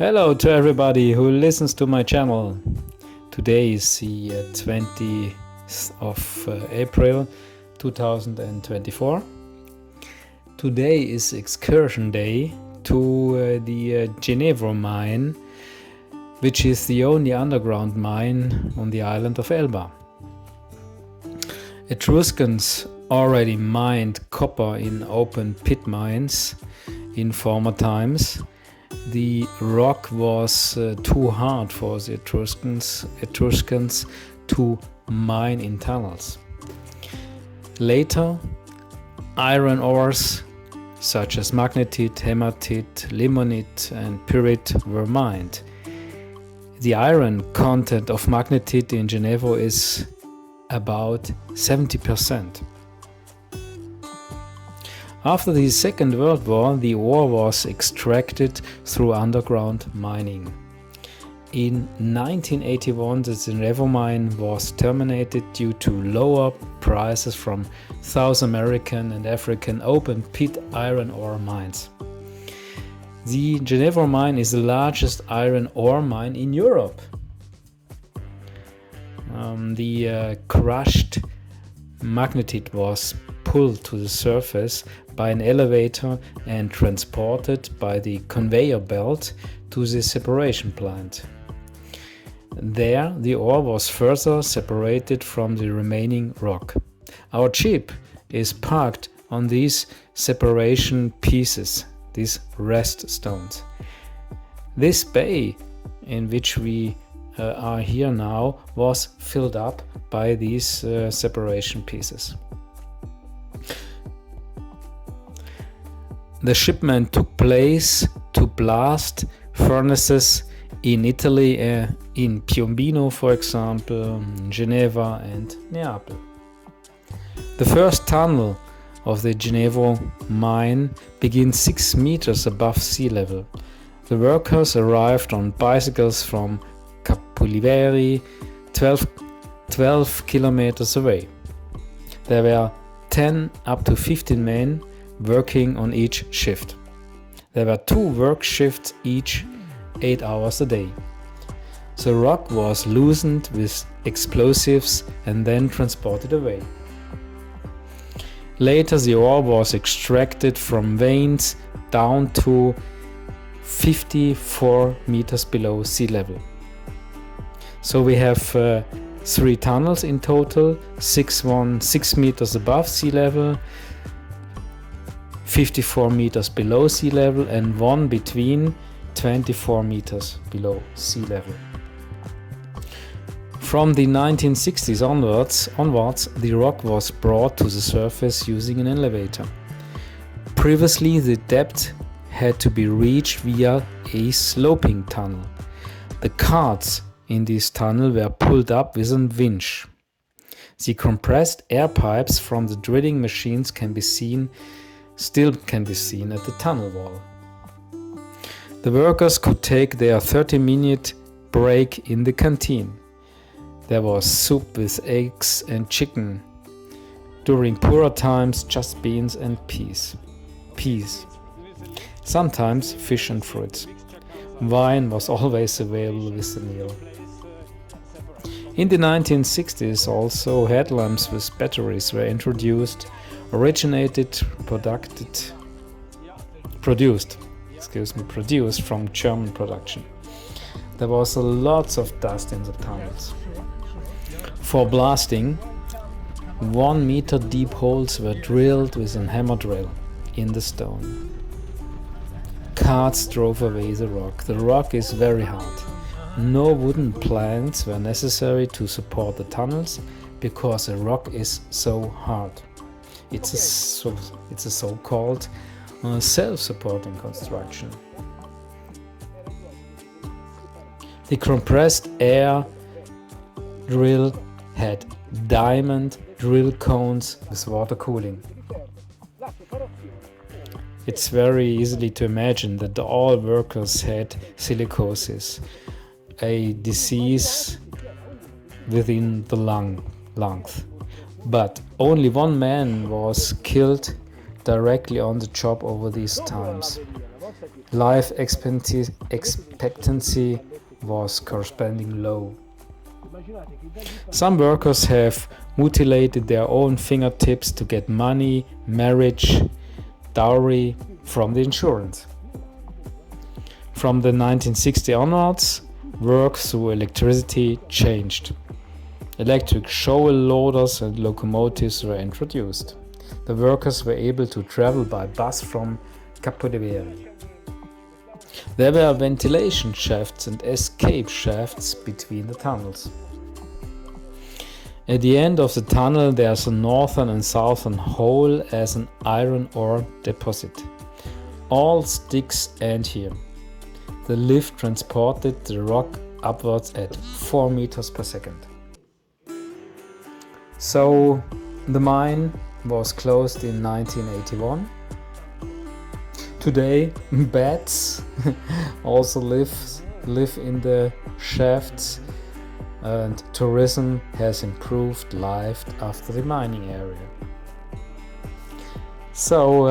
Hello to everybody who listens to my channel. Today is the 20th of April 2024. Today is excursion day to the Ginevra mine, which is the only underground mine on the island of Elba. Etruscans already mined copper in open pit mines in former times. The rock was too hard for the Etruscans to mine in tunnels. Later, iron ores such as magnetite, hematite, limonite and pyrite were mined. The iron content of magnetite in Ginevra is about 70%. After the Second World War, the ore was extracted through underground mining. In 1981, the Ginevra mine was terminated due to lower prices from South American and African open pit iron ore mines. The Ginevra mine is the largest iron ore mine in Europe. The crushed magnetite was pulled to the surface by an elevator and transported by the conveyor belt to the separation plant. There, the ore was further separated from the remaining rock. Our jeep is parked on these separation pieces, these rest stones. This bay in which we are here now was filled up by these separation pieces. The shipment took place to blast furnaces in Italy, in Piombino, for example, Geneva and Neapel. The first tunnel of the Ginevra mine begins 6 meters above sea level. The workers arrived on bicycles from Capoliveri, 12 kilometers away. There were 10 up to 15 men working on each shift. There were 2 work shifts each, 8 hours a day. The rock was loosened with explosives and then transported away. Later the ore was extracted from veins down to 54 meters below sea level. So we have 3 tunnels in total, 6 meters above sea level, 54 meters below sea level and 1 between 24 meters below sea level. From the 1960s onwards, the rock was brought to the surface using an elevator. Previously, the depth had to be reached via a sloping tunnel. The carts in this tunnel were pulled up with a winch. The compressed air pipes from the drilling machines still can be seen at the tunnel wall. The workers could take their 30-minute break in the canteen. There was soup with eggs and chicken. During poorer times, just beans and peas. Sometimes fish and fruits. Wine was always available with the meal. In the 1960s also headlamps with batteries were introduced, produced from German production. There was lots of dust in the tunnels. For blasting, 1 meter deep holes were drilled with a hammer drill in the stone. Carts drove away the rock. The rock is very hard. No wooden planks were necessary to support the tunnels because the rock is so hard. It's a so-called self-supporting construction. The compressed air drill had diamond drill cones with water cooling. It's very easily to imagine that all workers had silicosis, a disease within the lungs. But only 1 man was killed directly on the job over these times. life expectancy was corresponding low. Some workers have mutilated their own fingertips to get money, marriage, dowry from the insurance. From the 1960s onwards, work through electricity changed. Electric shovel loaders and locomotives were introduced. The workers were able to travel by bus from Capoliveri. There were ventilation shafts and escape shafts between the tunnels. At the end of the tunnel there's a northern and southern hole as an iron ore deposit. All sticks end here. The lift transported the rock upwards at 4 meters per second. So the mine was closed in 1981. Today bats also live in the shafts, and tourism has improved life after the mining area. So